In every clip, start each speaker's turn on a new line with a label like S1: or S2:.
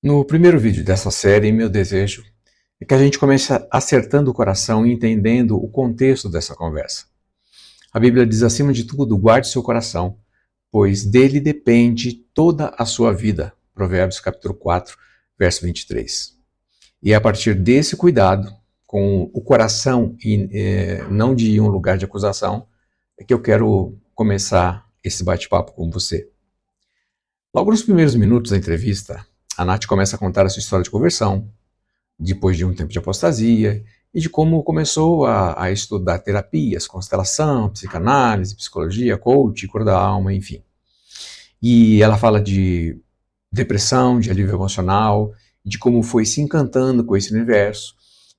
S1: No primeiro vídeo dessa série, meu desejo é que a gente comece acertando o coração e entendendo o contexto dessa conversa. A Bíblia diz, acima de tudo, guarde seu coração, pois dele depende toda a sua vida. Provérbios capítulo 4, verso 23. E é a partir desse cuidado, com o coração e não de um lugar de acusação, é que eu quero começar esse bate-papo com você. Logo nos primeiros minutos da entrevista, a Nath começa a contar a sua história de conversão, depois de um tempo de apostasia, e de como começou a estudar terapias, constelação, psicanálise, psicologia, coach, cura da alma, enfim. E ela fala de depressão, de alívio emocional, de como foi se encantando com esse universo,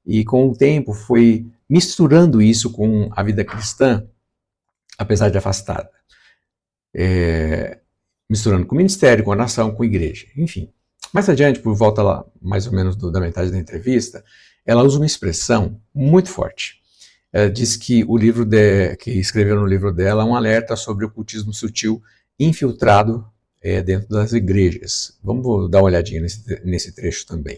S1: e com o tempo foi misturando isso com a vida cristã, apesar de afastada. Misturando com o ministério, com a nação, com a igreja, enfim. Mais adiante, por volta lá, mais ou menos da metade da entrevista, ela usa uma expressão muito forte. Ela diz que o livro que escreveu no livro dela é um alerta sobre o ocultismo sutil infiltrado dentro das igrejas. Vamos dar uma olhadinha nesse trecho também.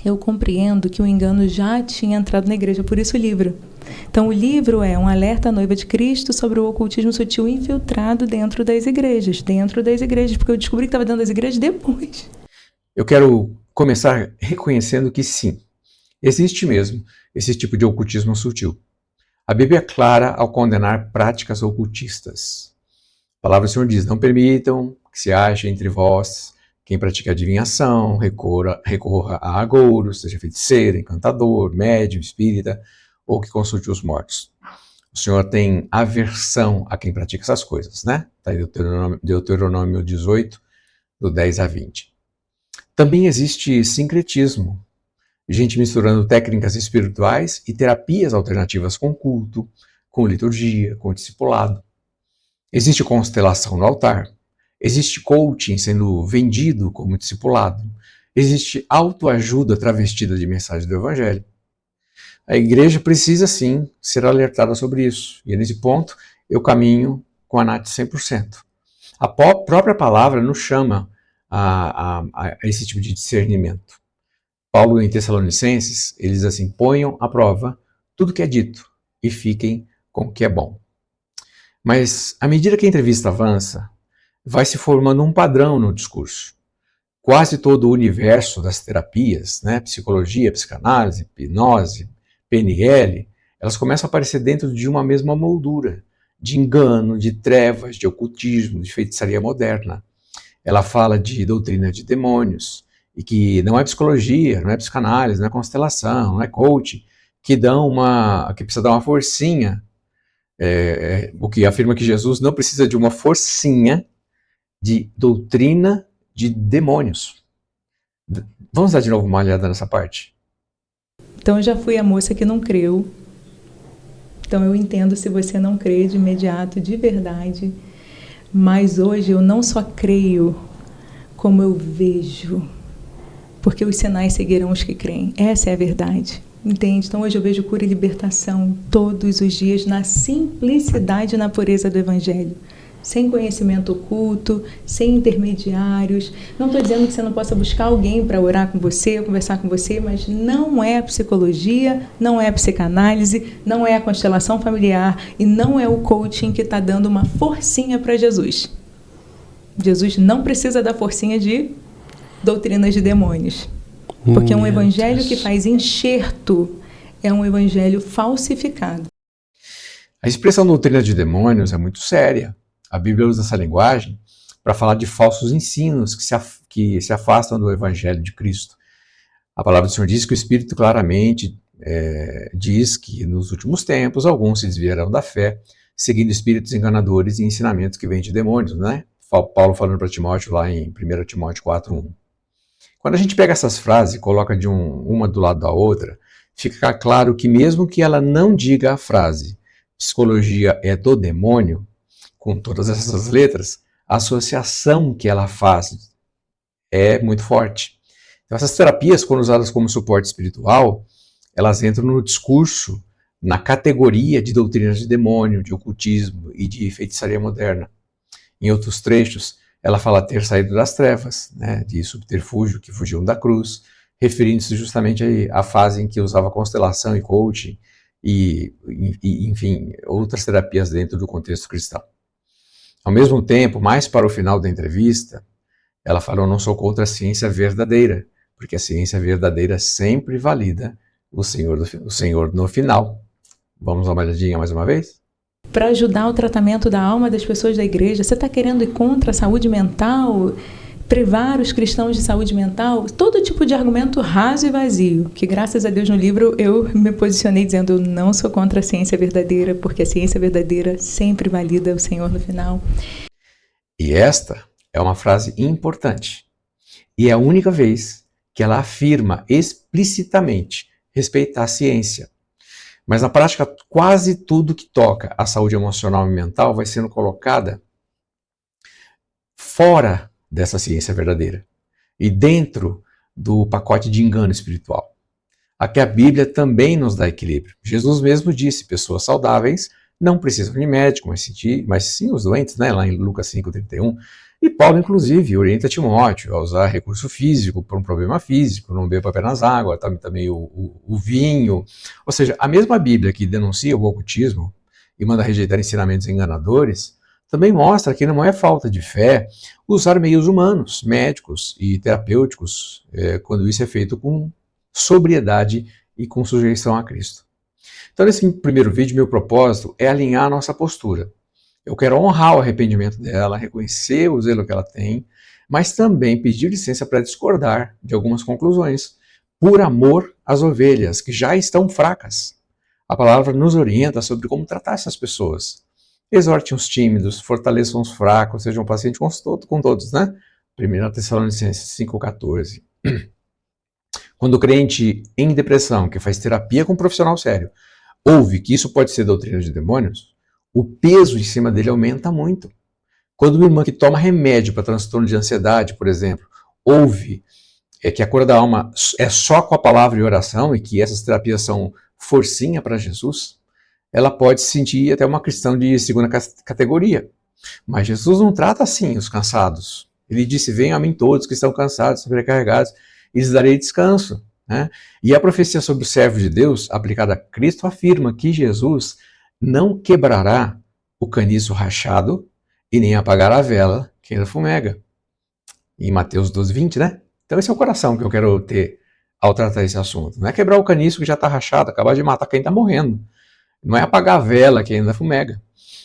S2: Eu compreendo que o engano já tinha entrado na igreja, por isso o livro. Então o livro é um alerta à noiva de Cristo sobre o ocultismo sutil infiltrado dentro das igrejas, porque eu descobri que estava dentro das igrejas depois.
S1: Eu quero começar reconhecendo que sim, existe mesmo esse tipo de ocultismo sutil. A Bíblia é clara ao condenar práticas ocultistas. A palavra do Senhor diz, não permitam que se ache entre vós quem pratica adivinhação, recorra a agouros, seja feiticeiro, encantador, médium, espírita, ou que consulte os mortos. O Senhor tem aversão a quem pratica essas coisas, né? Está em Deuteronômio 18, do 10 a 20. Também existe sincretismo, gente misturando técnicas espirituais e terapias alternativas com culto, com liturgia, com discipulado. Existe constelação no altar, existe coaching sendo vendido como discipulado, existe autoajuda travestida de mensagem do Evangelho. A igreja precisa sim ser alertada sobre isso, e nesse ponto eu caminho com a Nath 100%. A própria palavra nos chama a esse tipo de discernimento. Paulo em Tessalonicenses, ele diz assim, ponham à prova tudo que é dito e fiquem com o que é bom. Mas à medida que a entrevista avança, vai se formando um padrão no discurso. Quase todo o universo das terapias, né, psicologia, psicanálise, hipnose, PNL, elas começam a aparecer dentro de uma mesma moldura, de engano, de trevas, de ocultismo, de feitiçaria moderna. Ela fala de doutrina de demônios, e que não é psicologia, não é psicanálise, não é constelação, não é coach, que precisa dar uma forcinha, o que afirma que Jesus não precisa de uma forcinha de doutrina de demônios. Vamos dar de novo uma olhada nessa parte?
S2: Então eu já fui a moça que não creu. Então eu entendo se você não crê de imediato, de verdade. Mas hoje eu não só creio, como eu vejo. Porque os sinais seguirão os que creem. Essa é a verdade. Entende? Então hoje eu vejo cura e libertação todos os dias na simplicidade e na pureza do Evangelho. Sem conhecimento oculto, sem intermediários. Não estou dizendo que você não possa buscar alguém para orar com você, conversar com você, mas não é a psicologia, não é a psicanálise, não é a constelação familiar e não é o coaching que está dando uma forcinha para Jesus. Jesus não precisa da forcinha de doutrinas de demônios. Porque é um evangelho que faz enxerto, é um evangelho falsificado.
S1: A expressão doutrina de demônios é muito séria. A Bíblia usa essa linguagem para falar de falsos ensinos que se afastam do Evangelho de Cristo. A palavra do Senhor diz que o Espírito claramente diz que nos últimos tempos alguns se desviarão da fé, seguindo espíritos enganadores e ensinamentos que vêm de demônios, né? Paulo falando para Timóteo lá em 1 Timóteo 4:1. Quando a gente pega essas frases e coloca de uma do lado da outra, fica claro que mesmo que ela não diga a frase psicologia é do demônio, com todas essas letras, a associação que ela faz é muito forte. Então, essas terapias, quando usadas como suporte espiritual, elas entram no discurso, na categoria de doutrinas de demônio, de ocultismo e de feitiçaria moderna. Em outros trechos, ela fala ter saído das trevas, né, de subterfúgio, que fugiam da cruz, referindo-se justamente à fase em que usava constelação e coaching enfim, outras terapias dentro do contexto cristão. Ao mesmo tempo, mais para o final da entrevista, ela falou: não sou contra a ciência verdadeira, porque a ciência verdadeira sempre valida o Senhor no final. Vamos dar uma olhadinha mais uma vez?
S2: Para ajudar o tratamento da alma das pessoas da igreja, você está querendo ir contra a saúde mental, privar os cristãos de saúde mental? Todo tipo de argumento raso e vazio, que graças a Deus no livro eu me posicionei dizendo: eu não sou contra a ciência verdadeira, porque a ciência verdadeira sempre valida o Senhor no final.
S1: E esta é uma frase importante. E é a única vez que ela afirma explicitamente respeitar a ciência. Mas na prática, quase tudo que toca a saúde emocional e mental vai sendo colocada fora dessa ciência verdadeira e dentro do pacote de engano espiritual. Aqui a Bíblia também nos dá equilíbrio. Jesus mesmo disse: pessoas saudáveis não precisam de médico, mas sim os doentes, né? Lá em Lucas 5,31. E Paulo, inclusive, orienta Timóteo a usar recurso físico para um problema físico, não beba apenas água, também o vinho. Ou seja, a mesma Bíblia que denuncia o ocultismo e manda rejeitar ensinamentos enganadores, também mostra que não é falta de fé usar meios humanos, médicos e terapêuticos, quando isso é feito com sobriedade e com sujeição a Cristo. Então, nesse primeiro vídeo, meu propósito é alinhar a nossa postura. Eu quero honrar o arrependimento dela, reconhecer o zelo que ela tem, mas também pedir licença para discordar de algumas conclusões, por amor às ovelhas, que já estão fracas. A palavra nos orienta sobre como tratar essas pessoas. Exorte os tímidos, fortaleçam os fracos, sejam pacientes com todos, né? 1 Tessalonicenses 5,14. Quando o crente em depressão, que faz terapia com um profissional sério, ouve que isso pode ser doutrina de demônios, o peso em cima dele aumenta muito. Quando uma irmã que toma remédio para transtorno de ansiedade, por exemplo, ouve que a cura da alma é só com a palavra e oração e que essas terapias são forcinha para Jesus, ela pode se sentir até uma cristã de segunda categoria. Mas Jesus não trata assim os cansados. Ele disse: venham a mim todos que estão cansados, sobrecarregados, e lhes darei descanso. Né? E a profecia sobre o servo de Deus, aplicada a Cristo, afirma que Jesus não quebrará o caniço rachado e nem apagará a vela que ainda fumega. Em Mateus 12:20, né? Então esse é o coração que eu quero ter ao tratar esse assunto. Não é quebrar o caniço que já está rachado, acabar de matar quem está morrendo. Não é apagar a vela que ainda fumega.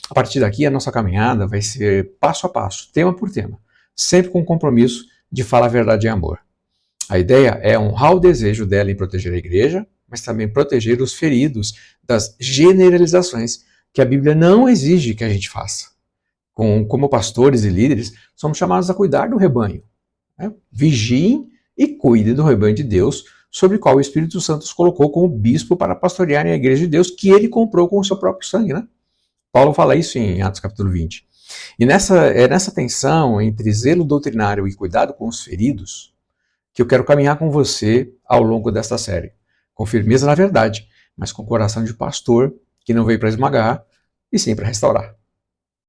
S1: A partir daqui, a nossa caminhada vai ser passo a passo, tema por tema, sempre com o compromisso de falar a verdade em amor. A ideia é honrar o desejo dela em proteger a igreja, mas também proteger os feridos das generalizações que a Bíblia não exige que a gente faça. Como pastores e líderes, somos chamados a cuidar do rebanho. Né? Vigiem e cuidem do rebanho de Deus, sobre o qual o Espírito Santo os colocou como bispo para pastorearem a igreja de Deus, que ele comprou com o seu próprio sangue. Né? Paulo fala isso em Atos capítulo 20. E nessa tensão entre zelo doutrinário e cuidado com os feridos, que eu quero caminhar com você ao longo desta série. Com firmeza na verdade, mas com coração de pastor que não veio para esmagar, e sim para restaurar.